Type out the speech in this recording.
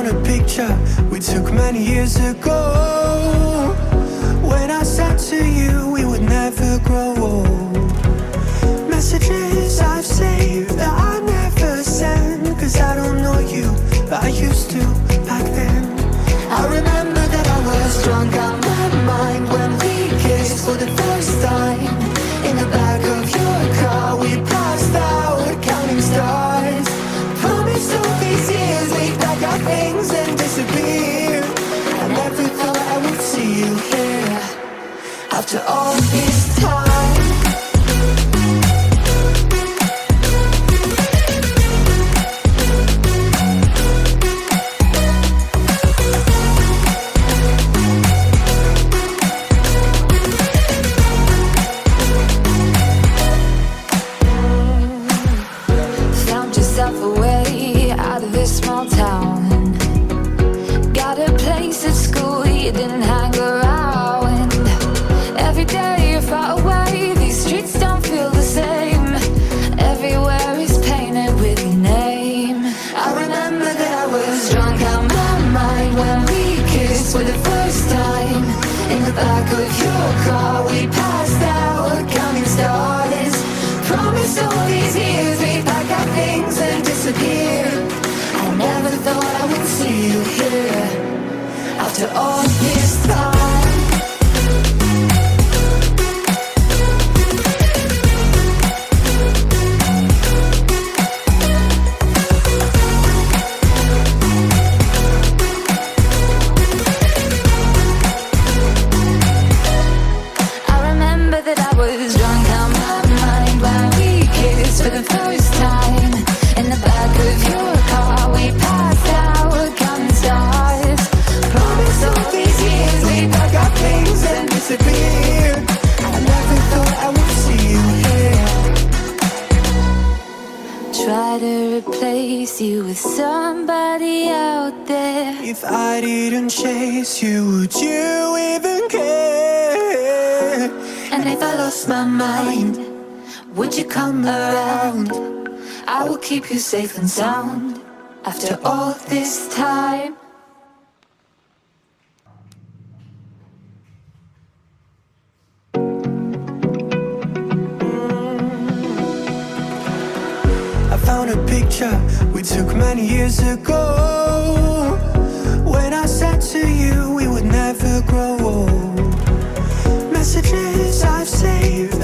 found a picture we took many years ago, when I said to you we would never grow old. Messages I've saved that I never send, cause I don't know you, but I used to back then. I remember that I was drunk out my mind when we kissed for the first time. In the back of your car we passed out counting stars. Promised all these years we'd pack our things and disappear. I never thought I would see you here after all this time. Away out of this small town, got a place at school you didn't hang around. Every day you're far away, these streets don't feel the same. Everywhere is painted with your name. I remember that I was drunk out my mind when we kissed for the first time. In the back of your car we passed out counting stars. Promised all these years we'd pack our things and disappear. I never thought I would see you here after all this time. I remember that I was drunk out my mind when we kissed for the first time. In the back of your car we passed out counting stars. Promised all these years we'd pack our things and disappear. I never thought I would see you here. Try to replace you with somebody out there. If I didn't chase you, would you even care? And if I lost my mind, would you come around? I will keep you safe and sound after all this time. I found a picture we took many years ago, when I said to you we would never grow old. Messages I've saved